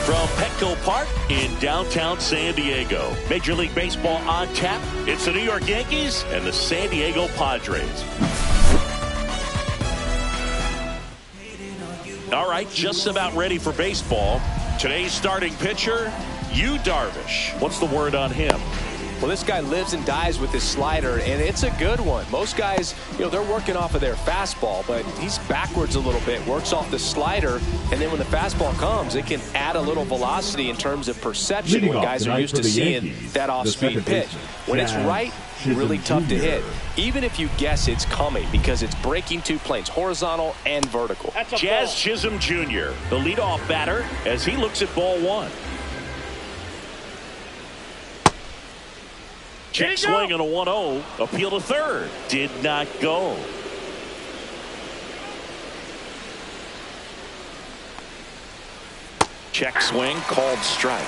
From Petco Park in downtown San Diego. Major League Baseball on tap. It's the New York Yankees and the San Diego Padres. All right, just about ready for baseball. Today's starting pitcher, Yu Darvish. What's the word on him? Well, this guy lives and dies with his slider, and it's a good one. Most guys, they're working off of their fastball, but he's backwards a little bit, works off the slider, and then when the fastball comes, it can add a little velocity in terms of perception when guys are used to seeing that off-speed pitch. When it's right, really tough to hit, even if you guess it's coming, because it's breaking two planes, horizontal and vertical. Jazz Chisholm Jr., the leadoff batter, as he looks at ball one. Check swing on a 1-0. Appeal to third. Did not go. Check swing. Called strike.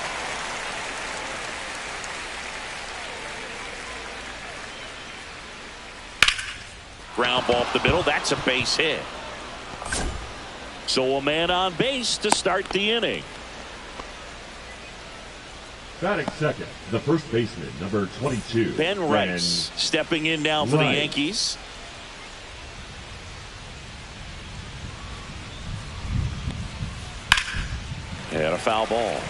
Ground ball up the middle. That's a base hit. So a man on base to start the inning. Batting second, the first baseman, number 22. Ben Rice stepping in now for the Yankees. And a foul ball.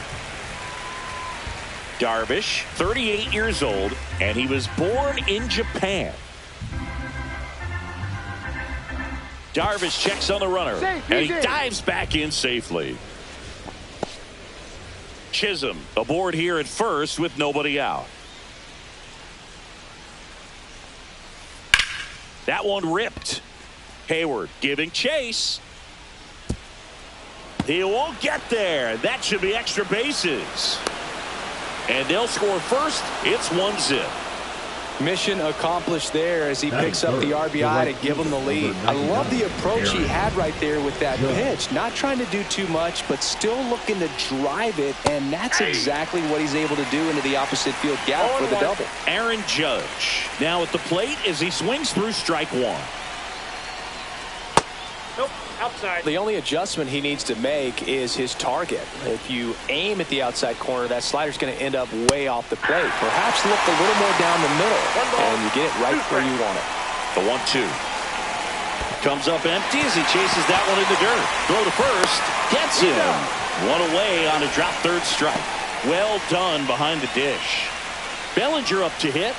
Darvish, 38 years old, and he was born in Japan. Darvish checks on the runner, and he dives back in safely. Chisholm aboard here at first with nobody out. That one ripped. Hayward giving chase. He won't get there. That should be extra bases. And they'll score first. It's 1-0. Mission accomplished there as he picks up the RBI to give him the lead. I love the approach he had right there with that pitch. Not trying to do too much, but still looking to drive it, and that's exactly what he's able to do into the opposite field gap for the double. Aaron Judge now at the plate as he swings through strike one. Nope, outside. The only adjustment he needs to make is his target. If you aim at the outside corner, that slider's going to end up way off the plate. Perhaps look a little more down the middle, and you get it right where you want it. The 1-2 comes up empty as he chases that one in the dirt. Throw to first, gets him. One away on a drop third strike. Well done behind the dish. Bellinger up to hit.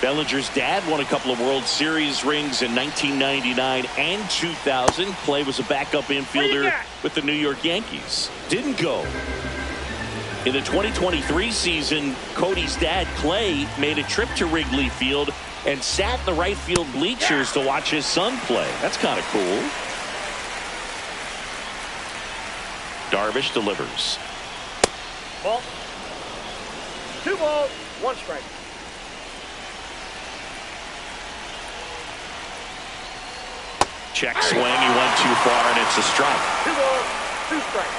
Bellinger's dad won a couple of World Series rings in 1999 and 2000. Clay was a backup infielder with the New York Yankees. Didn't go. In the 2023 season, Cody's dad, Clay, made a trip to Wrigley Field and sat in the right field bleachers to watch his son play. That's kind of cool. Darvish delivers. Ball. 2 balls, 1 strike. Check swing. He went too far, and it's a strike. 2 balls, 2 strikes.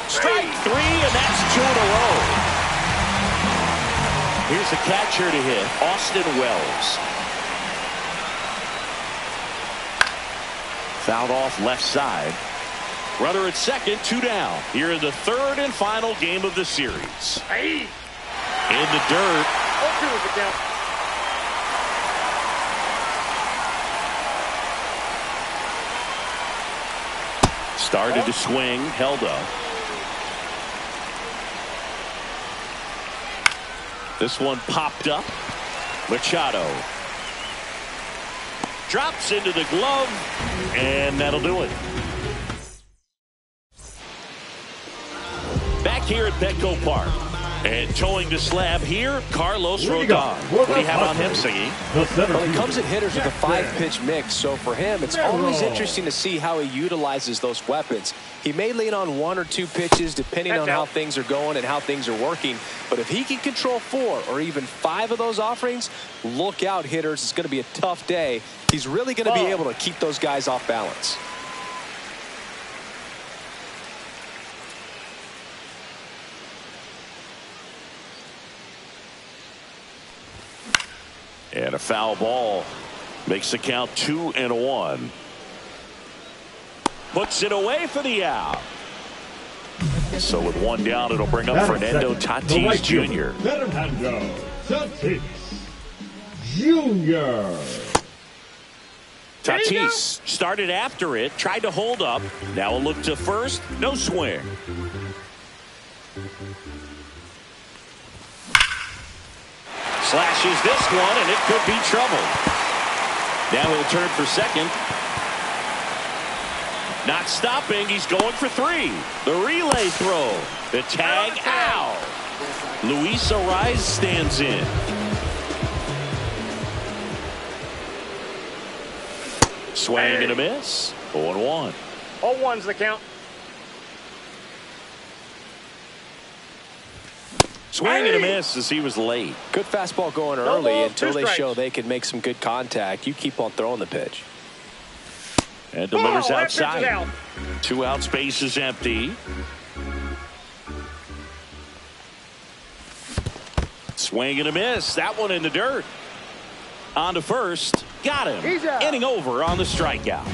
Strike 3, and that's 2 in a row. Here's the catcher to hit, Austin Wells. Fouled off left side. Runner at second, 2 down. Here in the third and final game of the series. Hey. In the dirt. 0-2 is the count. Started to swing, held up. This one popped up. Machado drops into the glove, and that'll do it. Back here at Petco Park. And towing the slab here, Carlos Rodon. What do you have on him, Siggy? Well, he comes at hitters with a 5-pitch mix, so for him, it's always interesting to see how he utilizes those weapons. He may lean on 1 or 2 pitches depending on how things are going and how things are working, but if he can control 4 or even 5 of those offerings, look out, hitters. It's going to be a tough day. He's really going to be able to keep those guys off balance. And a foul ball makes the count 2-1. Puts it away for the out. So with 1 down, it'll bring up Fernando Tatis Jr. Fernando Tatis Jr. Tatis started after it, tried to hold up. Now a look to first, no swing. Slashes this one, and it could be trouble. Now he'll turn for second. Not stopping. He's going for 3. The relay throw. The tag out. Luis Ariz stands in. Swing and a miss. 0-1. 0-1's the count. Swing and a miss as he was late. Good fastball going early until they show they can make some good contact. You keep on throwing the pitch. And delivers outside. 2 outs, base is empty. Swing and a miss. That one in the dirt. On to first. Got him. Inning over on the strikeout.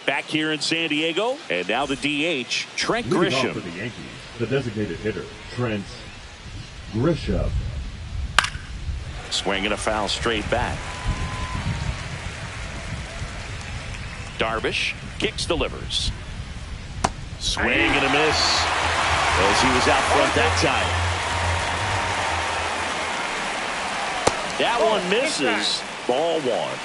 Back here in San Diego. And now the DH, Trent Grisham. For the Yankees, the designated hitter, Trent Grisham. Swing and a foul straight back. Darvish kicks, delivers. Swing and a miss as he was out front that time. That one misses. Ball 1.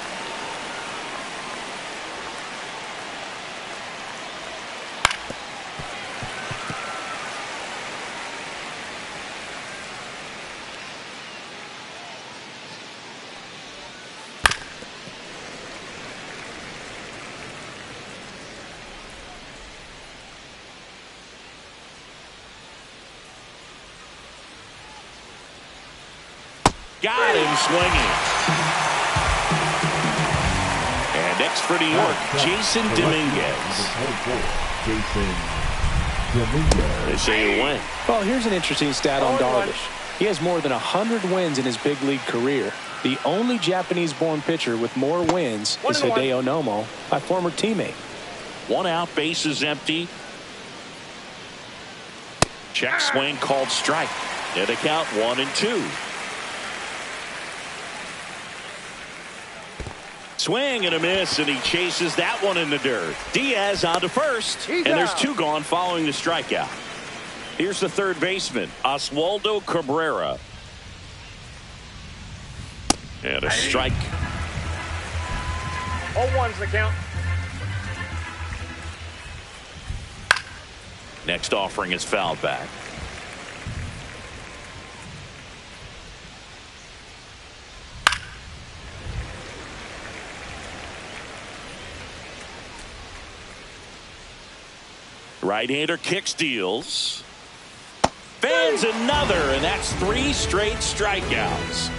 Got him swinging. And next for New York, Jason Dominguez. They say he'll win. Well, here's an interesting stat on Darvish. He has more than 100 wins in his big league career. The only Japanese-born pitcher with more wins is Hideo Nomo, my former teammate. 1 out, base is empty. Check swing called strike. And a count 1-2. Swing and a miss, and he chases that one in the dirt. Diaz on to first, and there's 2 gone following the strikeout. Here's the third baseman, Oswaldo Cabrera. And a strike. 0-1's the count. Next offering is fouled back. Right-hander kicks, deals. Fans another, and that's 3 straight strikeouts.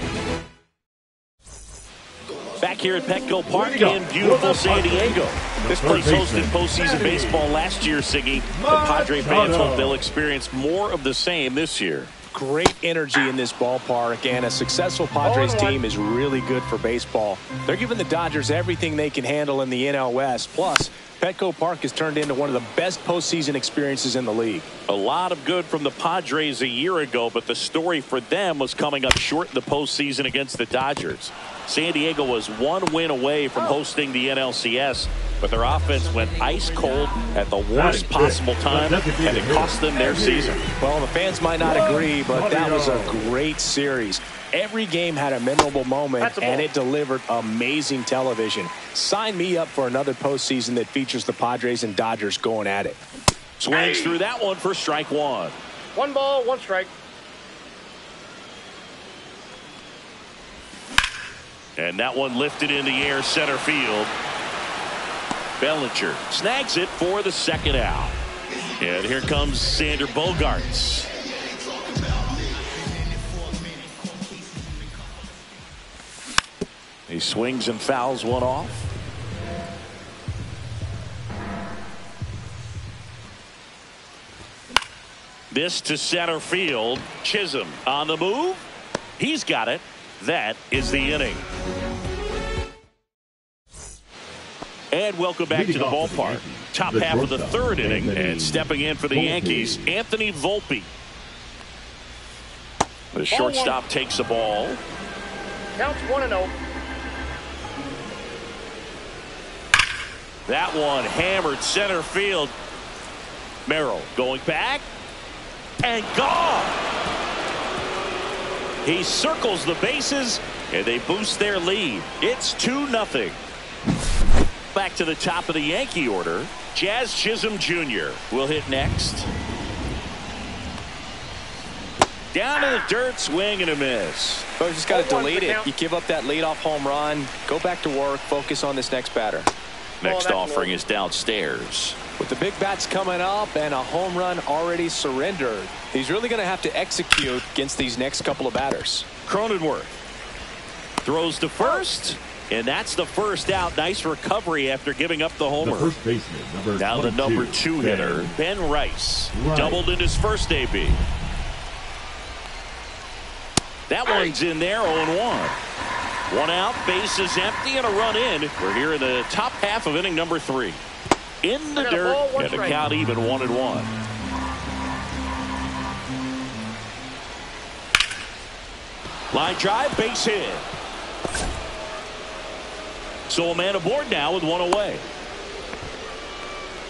Back here at Petco Park in beautiful San Diego. This place hosted postseason baseball last year, Siggy. The Padre fans hope they'll experience more of the same this year. Great energy in this ballpark, and a successful Padres team is really good for baseball. They're giving the Dodgers everything they can handle in the NL West. Plus, Petco Park has turned into one of the best postseason experiences in the league. A lot of good from the Padres a year ago, but the story for them was coming up short in the postseason against the Dodgers. San Diego was 1 win away from hosting the NLCS, but their offense went ice cold at the worst possible time, and it cost them their season. Well, the fans might not agree, but that was a great series. Every game had a memorable moment, and it delivered amazing television. Sign me up for another postseason that features the Padres and Dodgers going at it. Swings through that one for strike 1. 1 ball, 1 strike. And that one lifted in the air center field. Bellinger snags it for the second out. And here comes Sander Bogaerts. He swings and fouls one off. This to center field. Chisholm on the move. He's got it. That is the inning. And welcome back to the ballpark. Top half of the third inning, and stepping in for the Yankees, Anthony Volpe. The shortstop takes the ball. Counts 1-0. That one hammered center field. Merrill going back and gone. He circles the bases and they boost their lead. It's 2-0. Back to the top of the Yankee order. Jazz Chisholm Jr. will hit next. Down to the dirt, swing and a miss. Oh, you just got to delete it. You give up that leadoff home run. Go back to work. Focus on this next batter. Next offering is downstairs. With the big bats coming up and a home run already surrendered, he's really going to have to execute against these next couple of batters. Cronenworth throws to first, and that's the first out. Nice recovery after giving up the homer. The first baseman, now the number 2 hitter, Ben Rice, doubled in his first AB. That one's in there, 0-1. 1 out, bases empty, and a run in. We're here in the top half of inning number 3. In the dirt, and the count even 1-1. Line drive, base hit. So a man aboard now with 1 away.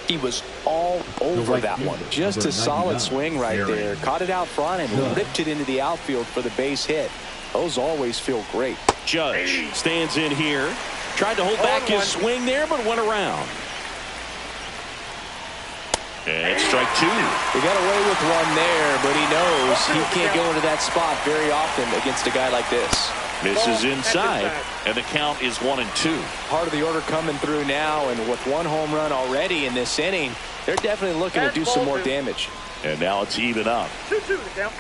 He was all over that one. Just a solid swing right there. Caught it out front and ripped it into the outfield for the base hit. Those always feel great. Judge stands in here. Tried to hold back his swing there, but went around. And strike 2. He got away with one there, but he knows he can't go into that spot very often against a guy like this. Misses inside, and the count is 1-2. Part of the order coming through now, and with 1 home run already in this inning, they're definitely looking to do some more damage. And now it's even up. 2-2 the count.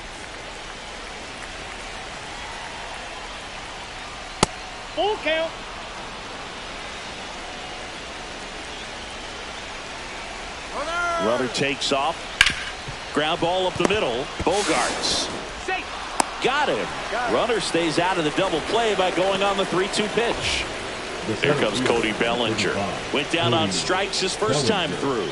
Full count. Runner takes off. Ground ball up the middle. Bogaerts. Safe. Got him. Runner stays out of the double play by going on the 3-2 pitch. Here comes Cody Bellinger. Went down on strikes his first time through.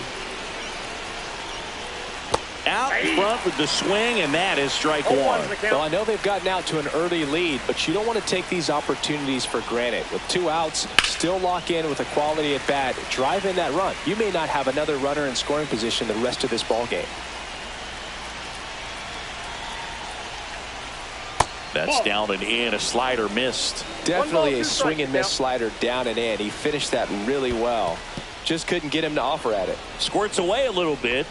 Out front with the swing, and that is strike 1. Well, I know they've gotten out to an early lead, but you don't want to take these opportunities for granted. With 2 outs, still lock in with a quality at bat. Drive in that run. You may not have another runner in scoring position the rest of this ball game. That's down and in. A slider missed. Definitely a swing and miss slider down and in. He finished that really well. Just couldn't get him to offer at it. Squirts away a little bit.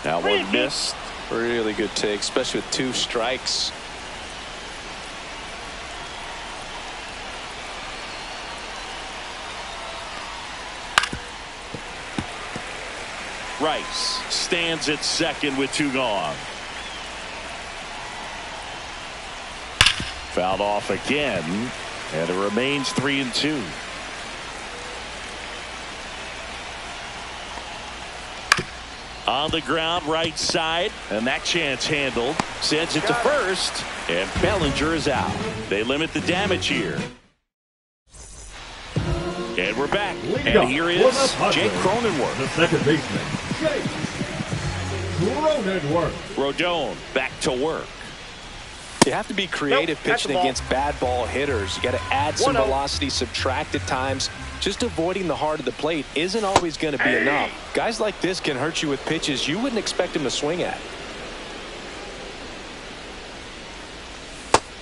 That one missed. Really good take, especially with 2 strikes. Rice stands at second with 2 gone. Fouled off again, and it remains 3-2. On the ground, right side, and that chance handled. Sends it to first, and Bellinger is out. They limit the damage here. And we're back. And here is Jake Cronenworth. The second baseman, Jake Cronenworth. Rodon back to work. You have to be creative pitching against bad ball hitters. You got to add some velocity, subtract at times. Just avoiding the heart of the plate isn't always going to be enough. Guys like this can hurt you with pitches you wouldn't expect him to swing at.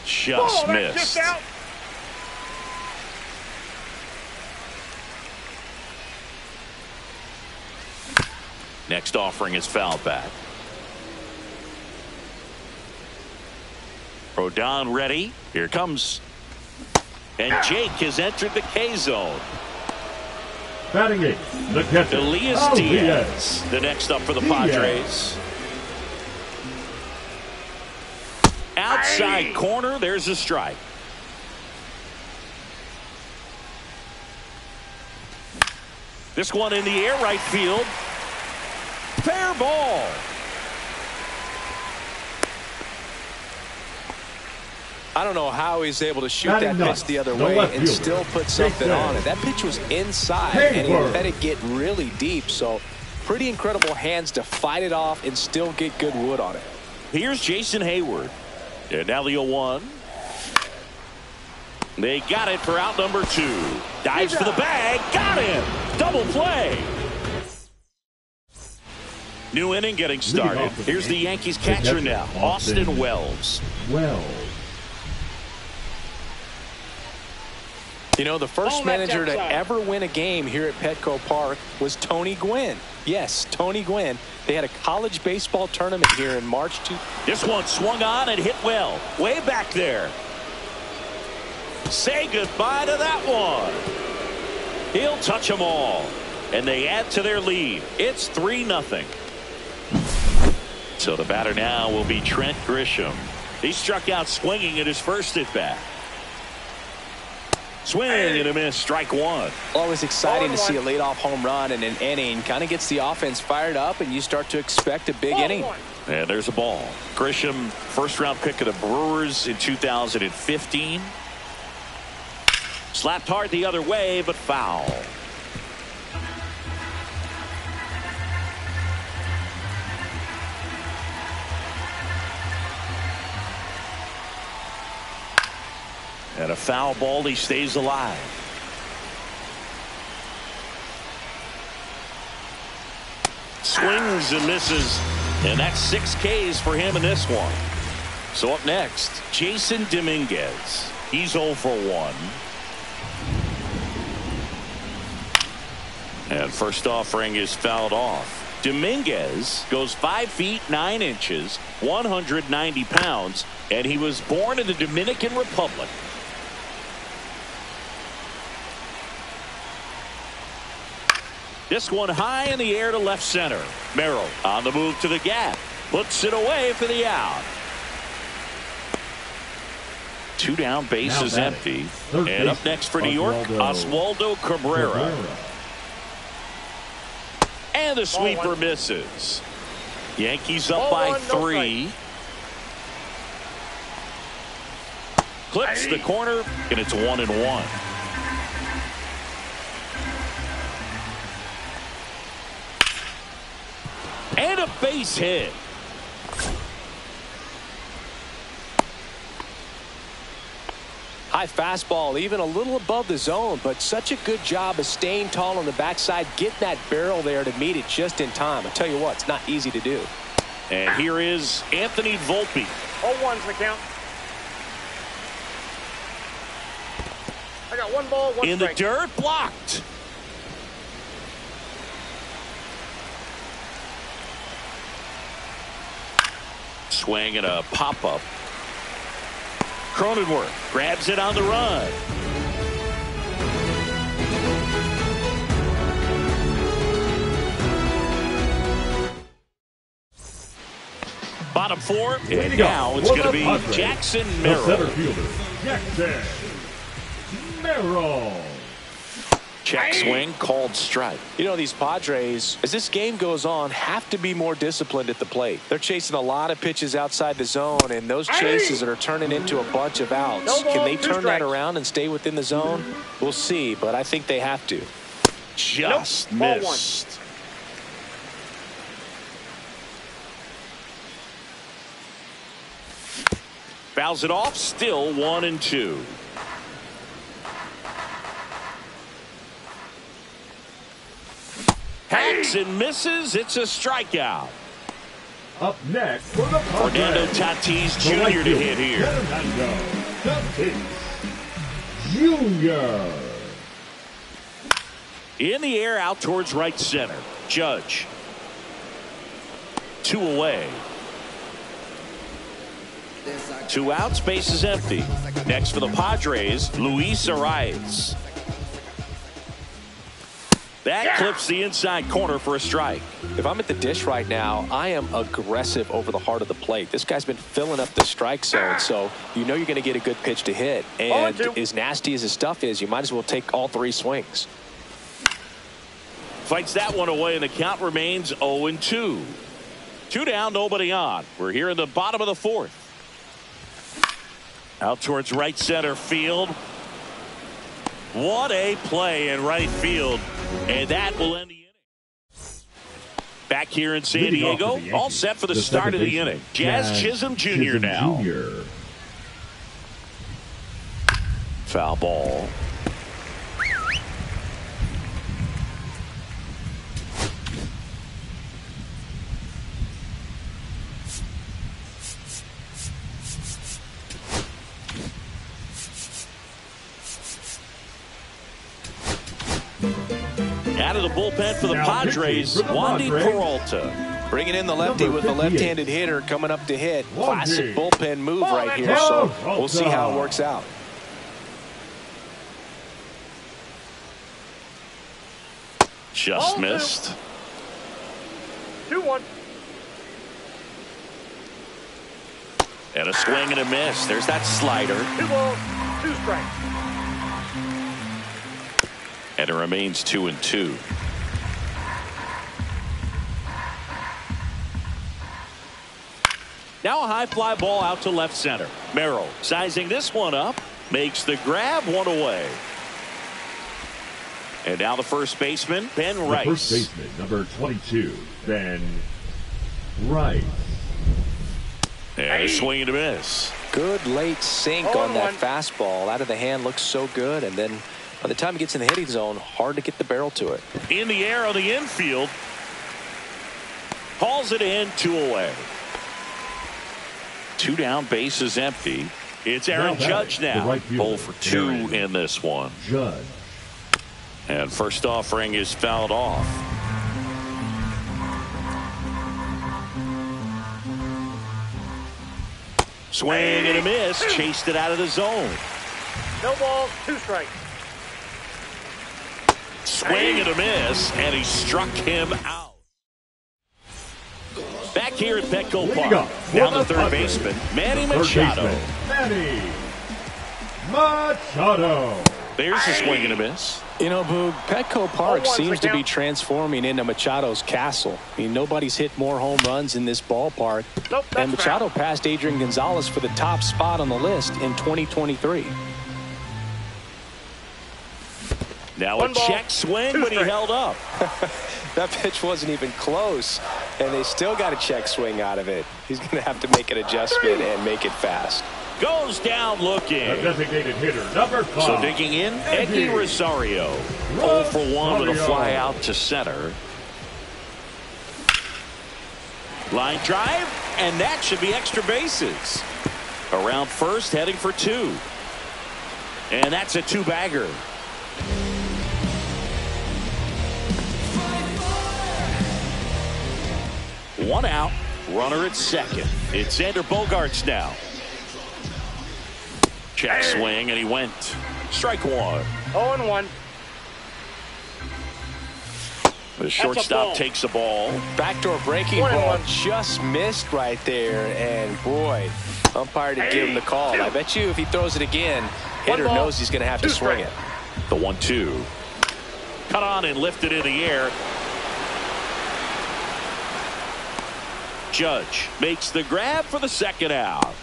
Just missed. Next offering is foul back. Rodon ready. Here comes. And Jake has entered the K zone. Batting eight, the catcher, Elias Diaz, the next up for the Padres. Outside corner, there's a strike. This one in the air, right field. Fair ball. I don't know how he's able to shoot that pitch the other way and still put something on it. That pitch was inside, and he let it get really deep. So pretty incredible hands to fight it off and still get good wood on it. Here's Jason Hayward. And now the 0-1. They got it for out number 2. Dives for the bag. Got him. Double play. New inning getting started. Here's the Yankees catcher now, Austin Wells. You know, the first manager to ever win a game here at Petco Park was Tony Gwynn. Yes, Tony Gwynn. They had a college baseball tournament here in March. This one swung on and hit well. Way back there. Say goodbye to that one. He'll touch them all. And they add to their lead. It's 3-0. So the batter now will be Trent Grisham. He struck out swinging at his first at bat. Swing and a miss, strike one. Always exciting to see a leadoff home run in an inning. Kind of gets the offense fired up, and you start to expect a big inning. And there's a ball. Grisham, first-round pick of the Brewers in 2015. Slapped hard the other way, but foul. And a foul ball, he stays alive. Swings and misses. And that's 6 Ks for him in this one. So up next, Jason Dominguez. He's 0 for 1. And first offering is fouled off. Dominguez goes 5 feet 9 inches, 190 pounds, and he was born in the Dominican Republic. This one high in the air to left center. Merrill on the move to the gap. Puts it away for the out. 2 down, base is empty. And up next for New York, Oswaldo Cabrera. And the sweeper misses. Yankees up by 3. Clips the corner, and it's 1-1. And a base hit. High fastball, even a little above the zone, but such a good job of staying tall on the backside, getting that barrel there to meet it just in time. I tell you what, it's not easy to do. And here is Anthony Volpe. 0-1's the count. I got 1 ball, 1 in strike. the dirt, blocked. Swing and a pop-up. Cronenworth grabs it on the run. Bottom 4, and now it's going to be Jackson Merrill. The center fielder, Jackson Merrill. Check swing, called strike. You know, these Padres, as this game goes on, have to be more disciplined at the plate. They're chasing a lot of pitches outside the zone, and those chases are turning into a bunch of outs. Can they turn that around and stay within the zone? We'll see, but I think they have to. Just missed. Fouls it off, still 1-2. Hacks and misses. It's a strikeout. Up next for the Fernando Tatis Jr. to hit here. Fernando Tatis Jr. In the air, out towards right center. Judge. 2 away. 2 outs, base is empty. Next for the Padres, Luis Arias. That clips the inside corner for a strike. If I'm at the dish right now, I am aggressive over the heart of the plate. This guy's been filling up the strike zone, so you know you're going to get a good pitch to hit. And as nasty as his stuff is, you might as well take all 3 swings. Fights that one away, and the count remains 0-2. 2 down, nobody on. We're here in the bottom of the 4th. Out towards right center field. What a play in right field. And that will end the inning. Back here in San Diego, all set for the start of the inning. Jazz Chisholm Jr. now. Foul ball. Out of the bullpen for the Padres, Wandy Peralta. Bringing in the lefty with the left-handed hitter coming up to hit. Classic bullpen move right here, so we'll see how it works out. Just missed. 2-1. And a swing and a miss. There's that slider. 2 balls, 2 strikes. And it remains 2-2. Now a high fly ball out to left center. Merrill sizing this one up. Makes the grab, 1 away. And now the first baseman, Ben Rice. The first baseman, number 22, Ben Rice. And a swing and a miss. Good late sink on that fastball. Out of the hand, looks so good. And then by the time it gets in the hitting zone, hard to get the barrel to it. In the air on the infield. Hauls it in, 2 away. 2 down, base is empty. It's Aaron Judge now. 0 for 2 in this one. Judge. And first offering is fouled off. Swing and a miss. Chased it out of the zone. No balls, 2 strikes. Swing and a miss, and he struck him out. Back here at Petco Park, down the third baseman, Manny Machado. Manny Machado. There's a swing and a miss. You know, Boog, Petco Park seems to be transforming into Machado's castle. I mean, nobody's hit more home runs in this ballpark. And Machado passed Adrian Gonzalez for the top spot on the list in 2023. Now a check swing, but he held up. That pitch wasn't even close, and they still got a check swing out of it. He's going to have to make an adjustment and make it fast. Goes down looking. The designated hitter, number 5. So digging in, Eddie Rosario. 0 for 1 with a fly out to center. Line drive, and that should be extra bases. Around first, heading for 2. And that's a 2-bagger. One out, runner at second. It's Xander Bogaerts now. Check swing, and he went. Strike 1. 0-1. The shortstop takes the ball. Backdoor breaking ball just missed right there, and boy, umpire didn't give him the call. I bet you if he throws it again, hitter knows he's going to have to swing it. The 1-2. Cut on and lifted in the air. Judge makes the grab for the second out.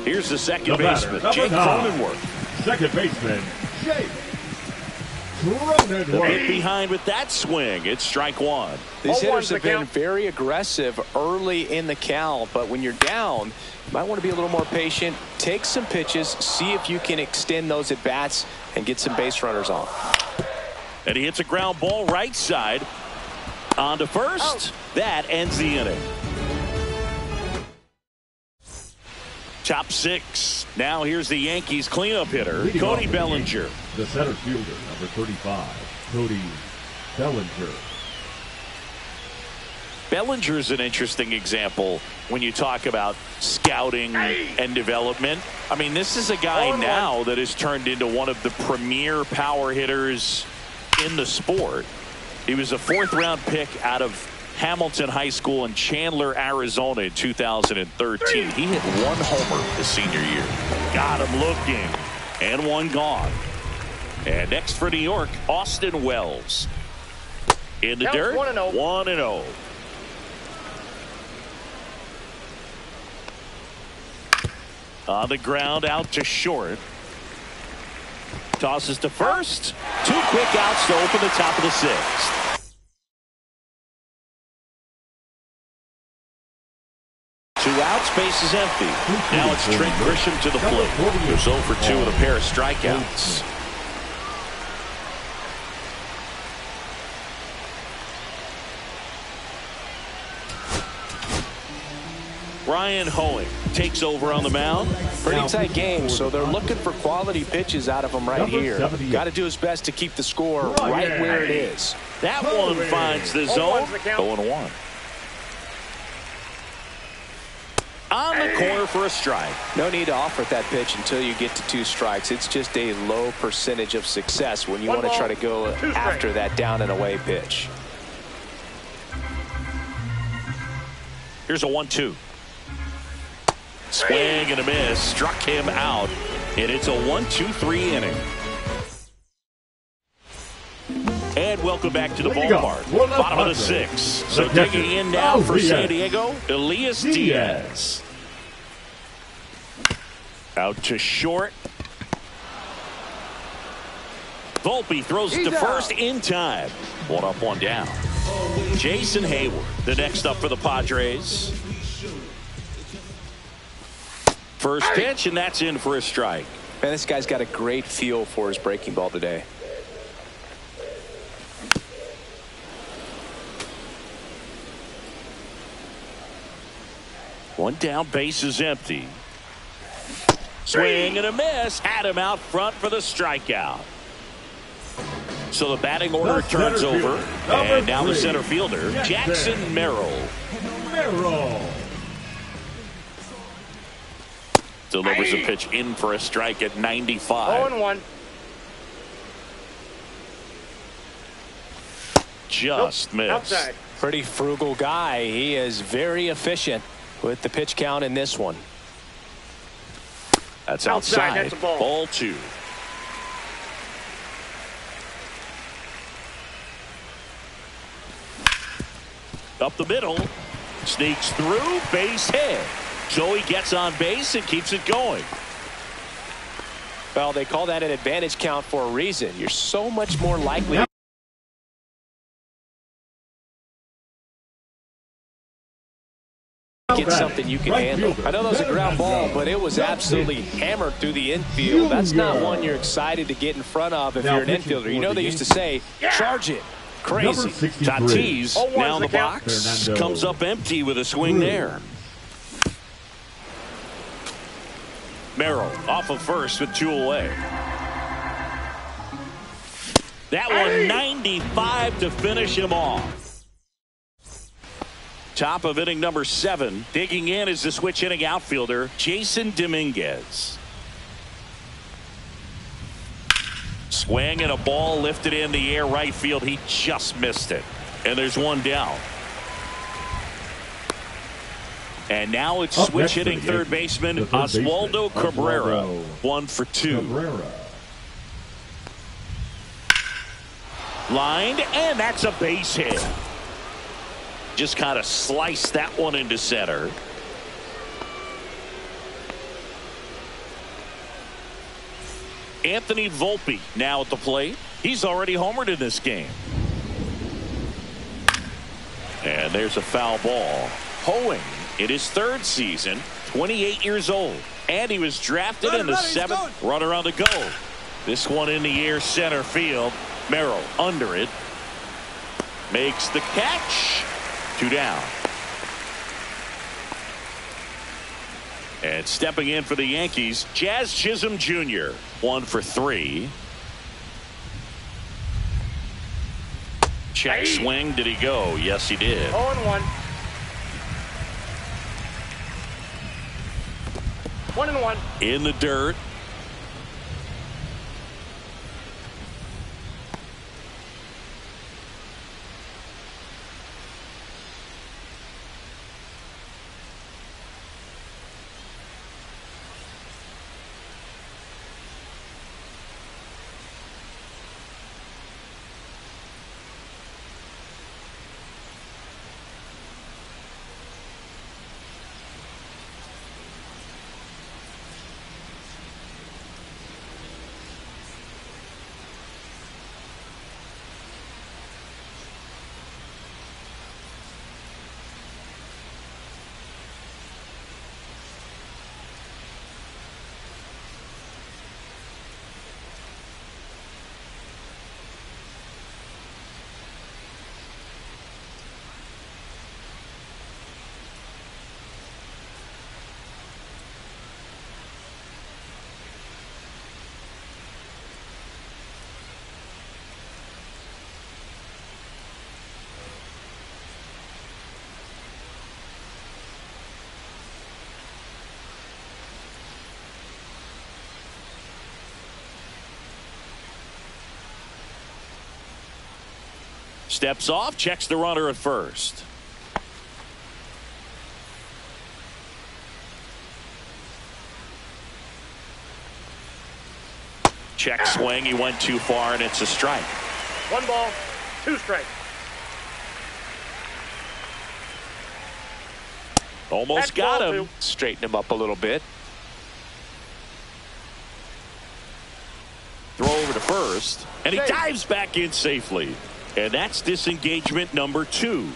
Here's the second baseman, Jake Cronenworth. Second baseman, Jake Cronenworth. The hit behind with that swing. It's strike 1. These hitters have been very aggressive early in the count, but when you're down, you might want to be a little more patient. Take some pitches, see if you can extend those at bats and get some base runners on. And he hits a ground ball right side. On to first. That ends the inning. Top 6. Now here's the Yankees cleanup hitter, Cody Bellinger. The center fielder, number 35, Cody Bellinger. Bellinger's an interesting example when you talk about scouting and development. I mean, this is a guy now that has turned into one of the premier power hitters in the sport. He was a 4th-round pick out of Hamilton High School in Chandler, Arizona in 2013. He hit 1 homer his senior year. Got him looking. And 1 gone. And next for New York, Austin Wells. In the dirt, 1-0. On the ground, out to short. Tosses to first. 2 quick outs to open the top of the 6th. 2 outs, base is empty. Now it's Trent Grisham to the plate. Who's 0 for 2 with a pair of strikeouts. Ryan Hoeing takes over on the mound. Pretty tight game, so they're looking for quality pitches out of him right here. Got to do his best to keep the score right where it is. That one finds the zone. 0-1. On the corner for a strike. No need to offer that pitch until you get to 2 strikes. It's just a low percentage of success when you want to try to go after that down and away pitch. Here's a 1-2. Swing and a miss. Struck him out. And it's a 1-2-3 inning. And welcome back to the ballpark. Bottom of the 6th. So digging in now for San Diego, Elias Diaz. Out to short. Volpe throws it to first in time. 1 up, 1 down. Jason Hayward, the next up for the Padres. First pitch, and that's in for a strike. Man, this guy's got a great feel for his breaking ball today. One down, base is empty. Swing and a miss. Had him out front for the strikeout. So the batting order turns over. And now the center fielder, Jackson Merrill. Delivers a pitch in for a strike at 95. 0-1. Just missed. Outside. Pretty frugal guy. He is very efficient with the pitch count in this one. That's outside. That's a ball. Ball 2. Up the middle. Sneaks through. Base hit. Joey gets on base and keeps it going. Well, they call that an advantage count for a reason. You're so much more likely to get something you can handle. I know that was a ground ball, but it was absolutely hammered through the infield. That's not one you're excited to get in front of if you're an infielder. You know they used to say, charge it. Crazy. Tatis now in the box. Comes up empty with a swing there. Merrill off of first with 2 away. That one 95 to finish him off. Top of inning number 7. Digging in is the switch hitting outfielder, Jason Dominguez. Swing and a ball lifted in the air right field. He just missed it. And there's 1 down. And now it's switch hitting third baseman Oswaldo Cabrera. 1 for 2. Lined, and that's a base hit. Just kind of sliced that one into center. Anthony Volpe now at the plate. He's already homered in this game. And there's a foul ball. Hoeing in his 3rd season, 28 years old. And he was drafted in the 7th. Runner on the go. This one in the air center field. Merrill under it. Makes the catch. 2 down. And stepping in for the Yankees, Jazz Chisholm Jr. 1 for 3. Check swing. Did he go? Yes, he did. 0-1. 1-1. In the dirt. Steps off, checks the runner at first. Check swing. He went too far, and it's a strike. 1 ball, 2 strikes. Almost got him. Straighten him up a little bit. Throw over to first, and he dives back in safely. And that's disengagement number 2.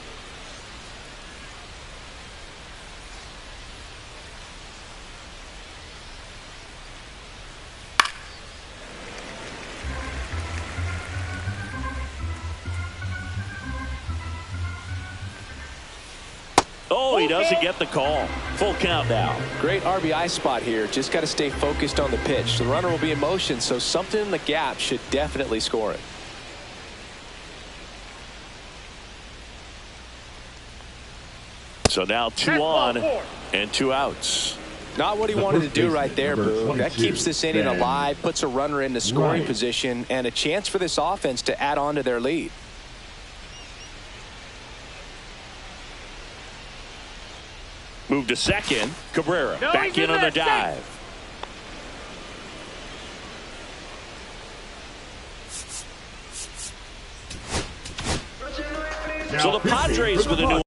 Oh, he doesn't get the call. Full count now. Great RBI spot here. Just got to stay focused on the pitch. The runner will be in motion, so something in the gap should definitely score it. So now 2 on and 2 outs. Not what he wanted to do right there, Boog. That keeps this inning alive, puts a runner in the scoring position, and a chance for this offense to add on to their lead. Move to second. Cabrera back in on the dive. So the Padres with a new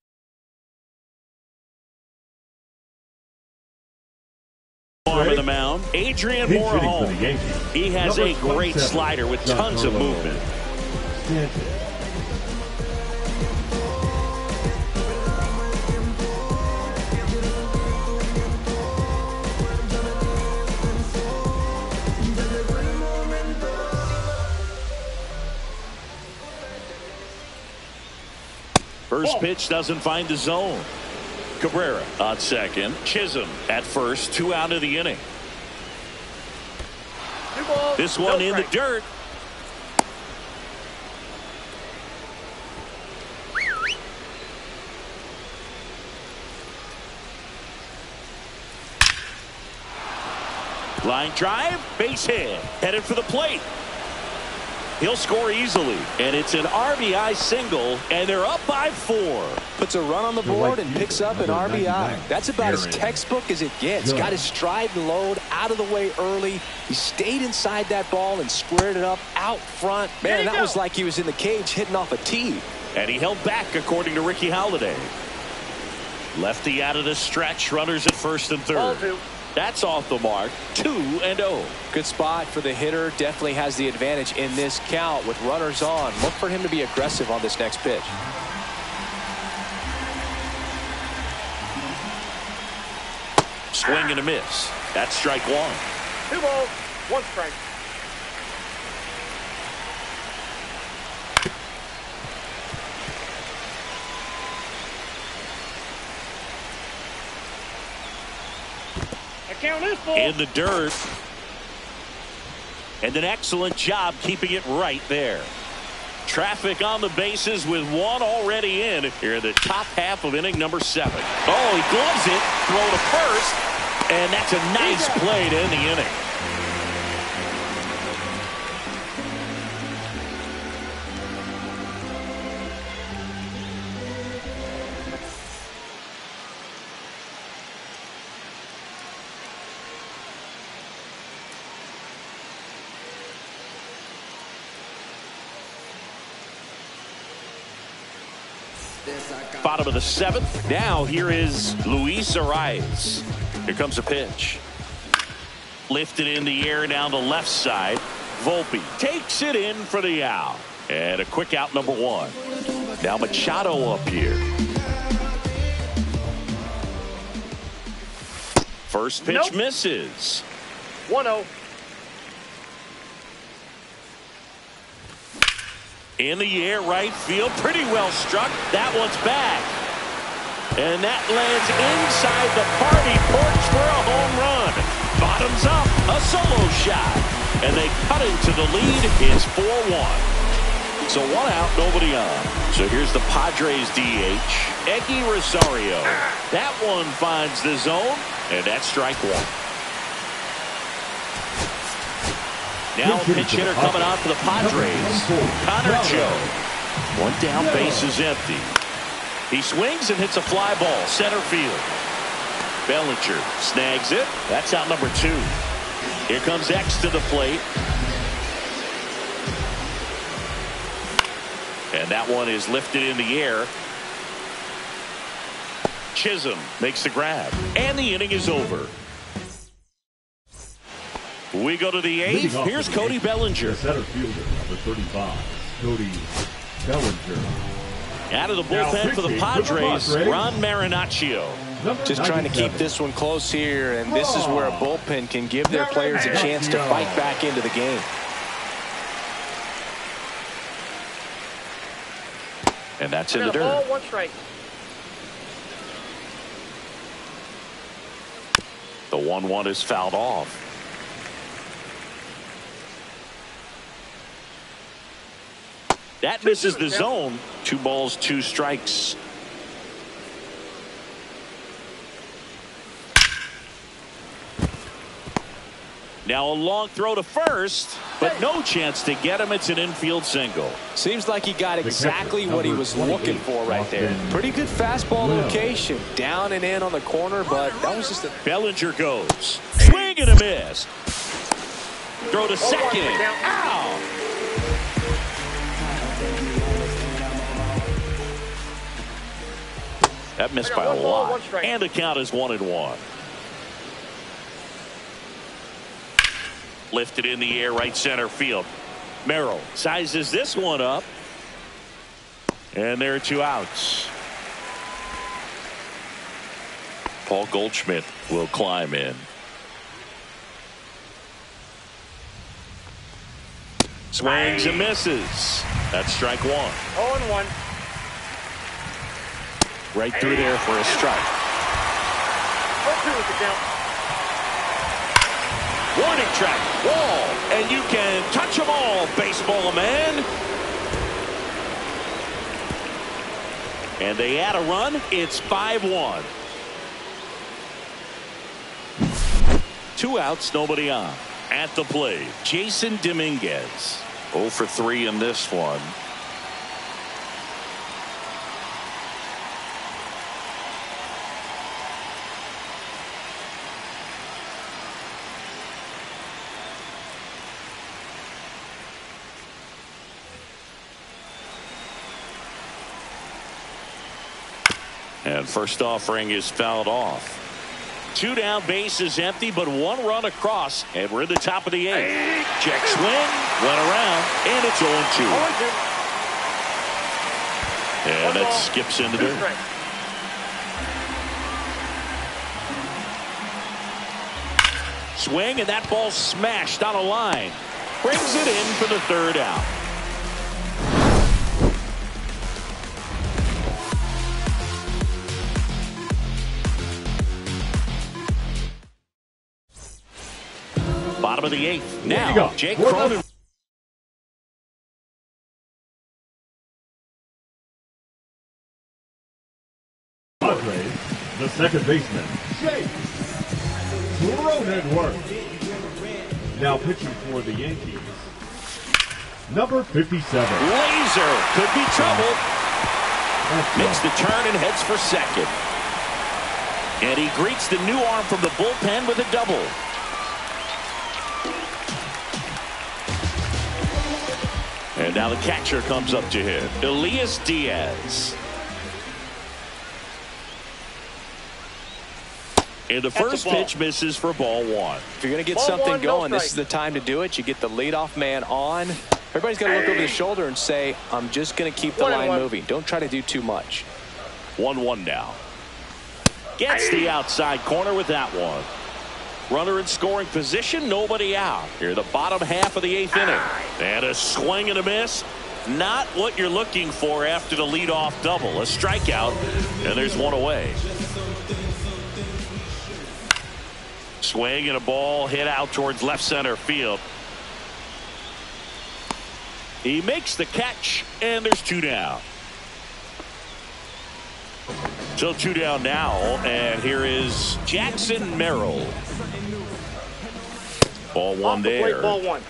arm in the mound. Adrian Morejon. He has a great slider with tons of movement. First pitch doesn't find the zone. Cabrera on second. Chisholm at first. 2 out of the inning. This one in the dirt. Line drive, base hit, headed for the plate. He'll score easily, and it's an RBI single, and they're up by 4. Puts a run on the board and picks up an RBI. That's about as textbook as it gets. Got his stride and load out of the way early. He stayed inside that ball and squared it up out front. Man, that was like he was in the cage hitting off a tee. And he held back, according to Ricky Halladay. Lefty out of the stretch, runners at first and third. That's off the mark. 2-0. Good spot for the hitter. Definitely has the advantage in this count with runners on. Look for him to be aggressive on this next pitch. Swing and a miss. That's strike 1. 2 balls, 1 strike. In the dirt. And an excellent job keeping it right there. Traffic on the bases with one already in here in the top half of inning number 7. Oh, he gloves it, throw to first, and that's a nice play to end the inning. Bottom of the 7th. Now here is Luis Arraez. Here comes a pitch. Lifted in the air down the left side. Volpe takes it in for the out. And a quick out, number 1. Now Machado up here. First pitch misses. 1-0. In the air, right field, pretty well struck. That one's back. And that lands inside the party porch for a home run. Bottoms up, a solo shot. And they cut into the lead. It's 4-1. So 1 out, nobody on. So here's the Padres DH, Eggy Rosario. That one finds the zone, and that's strike 1. Now a pinch hitter coming out for the Padres. Connor Joe. One down, base is empty. He swings and hits a fly ball, center field. Bellinger snags it. That's out number 2. Here comes X to the plate. And that one is lifted in the air. Chisholm makes the grab. And the inning is over. We go to the 8th. Here's Cody Bellinger. The center fielder, number 35, Cody Bellinger. Out of the bullpen for the Padres, Ron Marinaccio. Just trying to keep this one close here, and this is where a bullpen can give their players a chance to fight back into the game. And that's in the dirt. Ball, 1 strike. The 1-1 is fouled off. That misses the zone. 2 balls, 2 strikes. Now a long throw to first, but no chance to get him. It's an infield single. Seems like he got exactly what he was looking for right there. Pretty good fastball location. Down and in on the corner, but that was just a... Bellinger goes. Swing and a miss. Throw to second. Ow! That missed by a lot. And the count is 1-1. Lifted in the air, right center field. Merrill sizes this one up. And there are 2 outs. Paul Goldschmidt will climb in. Swings and misses. That's strike 1. 0-1. Right through there for a strike. 0-2 with the count. Warning track, wall, and you can touch them all, baseball man. And they add a run. It's 5-1. 2 outs, nobody on. At the plate, Jason Dominguez. 0 for 3 in this one. And first offering is fouled off. 2 down, base is empty, but 1 run across, and we're in the top of the 8th. Check swing, went around, and it's 0-2. And that skips into the dirt. Swing, and that ball smashed on a line. Brings it in for the 3rd out. Bottom of the 8th. Now, Jake Cronin. the second baseman, Jake Cronenworth. Now pitching for the Yankees, number 57. Laser could be trouble. Makes the turn and heads for second. And he greets the new arm from the bullpen with a double. And now the catcher comes up to him, Elias Diaz. And the first pitch misses for ball one. If you're going to get something going, this is the time to do it. You get the leadoff man on. Everybody's got to look over the shoulder and say, I'm just going to keep the line moving. Don't try to do too much. 1-1 now. Gets the outside corner with that one. Runner in scoring position, nobody out. Here, the bottom half of the 8th inning. And a swing and a miss. Not what you're looking for after the leadoff double. A strikeout, and there's one away. Swing and a ball hit out towards left center field. He makes the catch, and there's 2 down. So 2 down now, and here is Jackson Merrill. Ball one there. Ball one.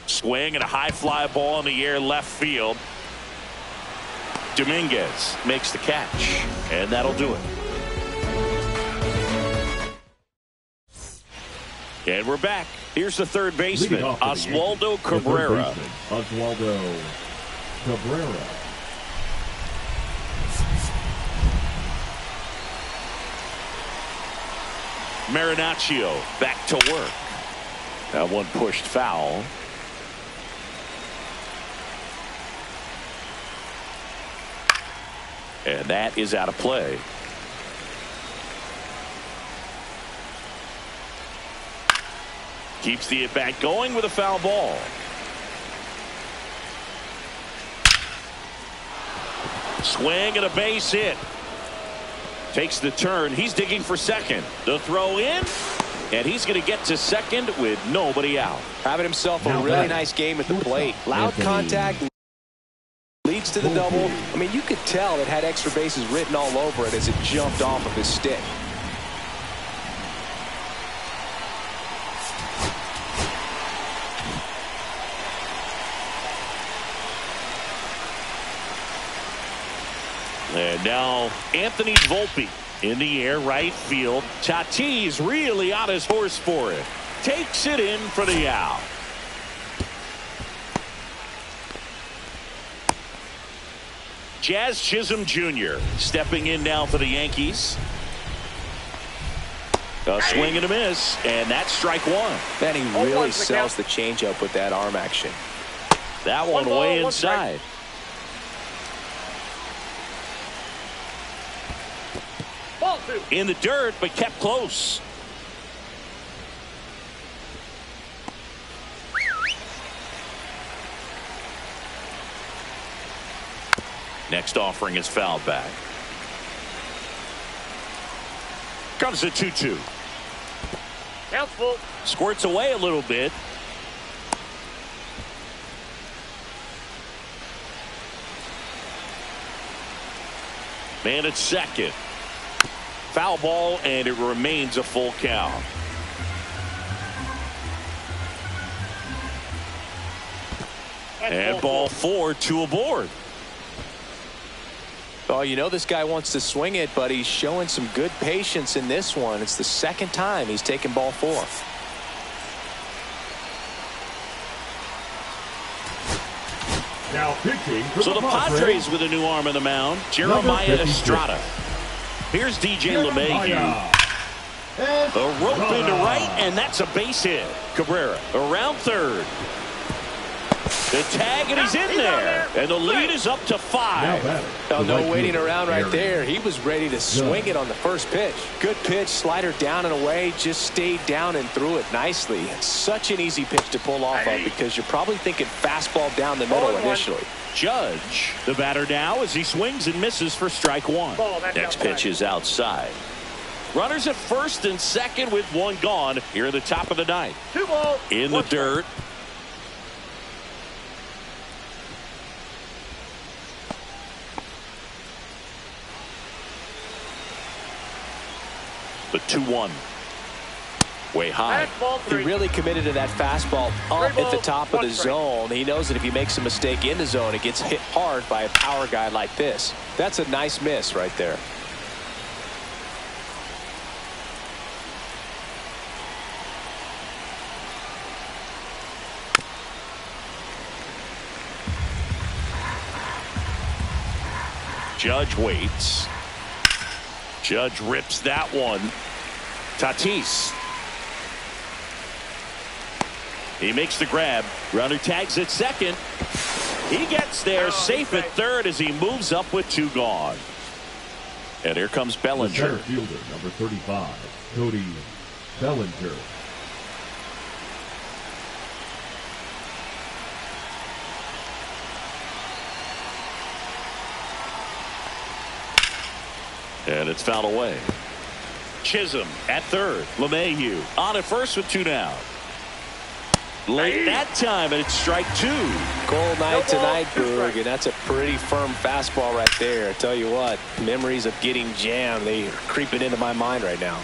Swing and a high fly ball in the air left field. Dominguez makes the catch, and that'll do it. And we're back. Here's the third baseman, Oswaldo Cabrera. Oswaldo Cabrera. Marinaccio back to work. That one pushed foul. And that is out of play. Keeps the at-bat going with a foul ball. Swing and a base hit. Takes the turn. He's digging for second. The throw in. And he's going to get to second with nobody out. Having himself a really nice game at the plate. Loud contact. Leads to the double. I mean, you could tell it had extra bases written all over it as it jumped off of his stick. And now Anthony Volpe in the air, right field. Tatis really on his horse for it. Takes it in for the out. Jazz Chisholm Jr. stepping in now for the Yankees. A swing and a miss, and that's strike one. Then he really sells the changeup with that arm action. That one way inside. Ball two. In the dirt, but kept close. Next offering is fouled back. Comes a 2-2. Count's full. Squirts away a little bit. Man at second. Foul ball, and it remains a full count. And ball four, 2 aboard. Oh, you know this guy wants to swing it, but he's showing some good patience in this one. It's the second time he's taken ball 4. Now pitching for So the Padres with a new arm on the mound, Jeremiah Estrada. Here's DJ LeMahieu. A rope into right, and that's a base hit. Cabrera around third. The tag, and he's in there. And the lead is up to 5. Oh, no waiting around right there. He was ready to swing it on the first pitch. Good pitch, slider down and away, just stayed down and threw it nicely. It's such an easy pitch to pull off of because you're probably thinking fastball down the middle initially. Judge, the batter now, as he swings and misses for strike 1. Next pitch is outside. Runners at first and second with 1 gone here in the top of the 9th. 2 balls. In the dirt. The 2-1. Way high. He really committed to that fastball up at the top of the zone. He knows that if he makes a mistake in the zone, it gets hit hard by a power guy like this. That's a nice miss right there. Judge waits. Judge rips that one. Tatis. He makes the grab. Runner tags at second. He gets there safe at third as he moves up with 2 gone. And here comes Bellinger. The center fielder, number 35, Cody Bellinger. And it's fouled away. Chisholm at third. LeMahieu on at first with 2 down. Late that time, and it's strike 2. Cold night tonight, Boog, and that's a pretty firm fastball right there. I tell you what, memories of getting jammed, they are creeping into my mind right now.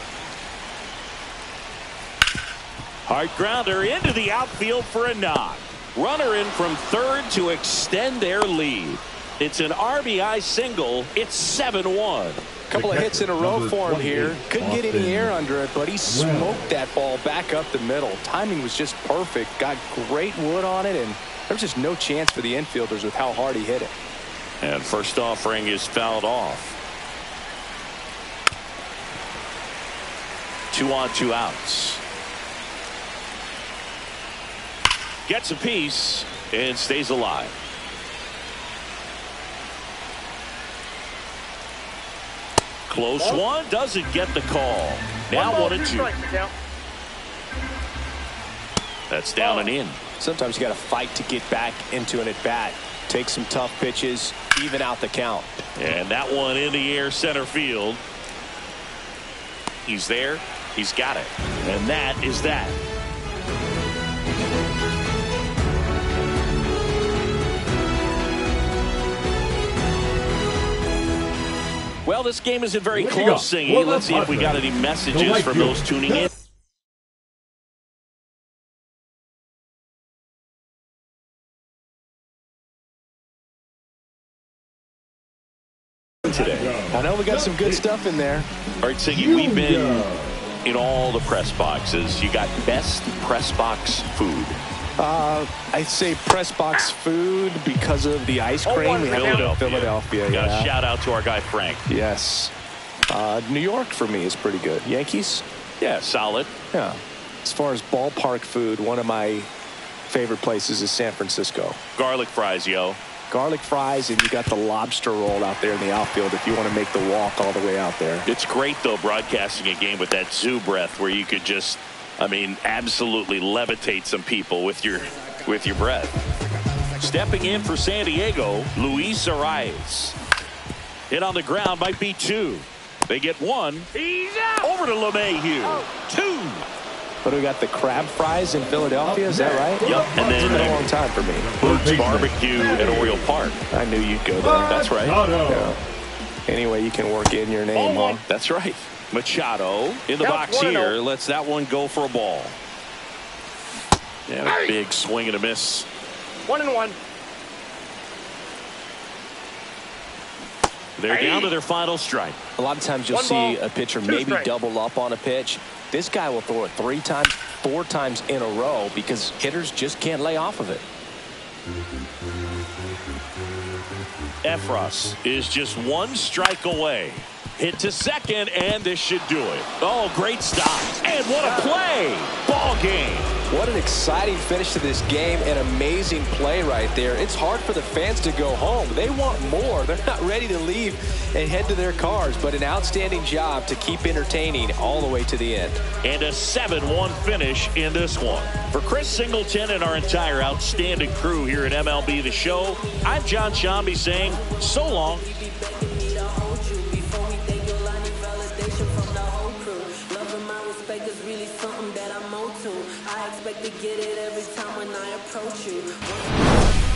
Hard grounder into the outfield for a knock. Runner in from third to extend their lead. It's an RBI single. It's 7-1. Couple of hits in a row for him here. Couldn't get any air under it, but he smoked that ball back up the middle. Timing was just perfect. Got great wood on it, and there was just no chance for the infielders with how hard he hit it. And first offering is fouled off. 2 on, 2 outs. Gets a piece and stays alive. Close one, doesn't get the call. Now 1-2. That's down and in. Sometimes you got to fight to get back into an at-bat. Take some tough pitches, even out the count. And that one in the air center field. He's there. He's got it. And that is that. Well, this game isn't very close, Singy. Let's see if we got any messages from those tuning in. Today. I know we got some good stuff in there. All right, Singy, we've been in all the press boxes. You got best press box food. I'd say press box food because of the ice cream. We have Philadelphia. Yeah. Shout out to our guy Frank. Yes. New York for me is pretty good. Yankees? Yeah, solid. Yeah. As far as ballpark food, one of my favorite places is San Francisco. Garlic fries, yo. Garlic fries, and you got the lobster roll out there in the outfield if you want to make the walk all the way out there. It's great, though, broadcasting a game with that zoo breath where you could just, I mean, absolutely levitate some people with your breath. Stepping in for San Diego, Luis Arias. Hit on the ground, might be 2. They get 1. He's out. Over to LeMahieu. 2. But we got the crab fries in Philadelphia, is that right? Yep. And then it's been a long time for me. Boots Barbecue at Oriole Park. I knew you'd go there. That's right. Yeah. Anyway, you can work in your name, huh? That's right. Machado in the box here. Lets that one go for a ball. Yeah, a big swing and a miss. 1-1. They're down to their final strike. A lot of times you'll see a pitcher maybe double up on a pitch. This guy will throw it 3 times, 4 times in a row because hitters just can't lay off of it. Efros is just 1 strike away. Hit to second, and this should do it. Oh, great stop. And what a play. Ball game. What an exciting finish to this game. An amazing play right there. It's hard for the fans to go home. They want more. They're not ready to leave and head to their cars, but an outstanding job to keep entertaining all the way to the end. And a 7-1 finish in this one. For Chris Singleton and our entire outstanding crew here at MLB The Show, I'm John Shambi saying so long. I expect to get it every time when I approach you.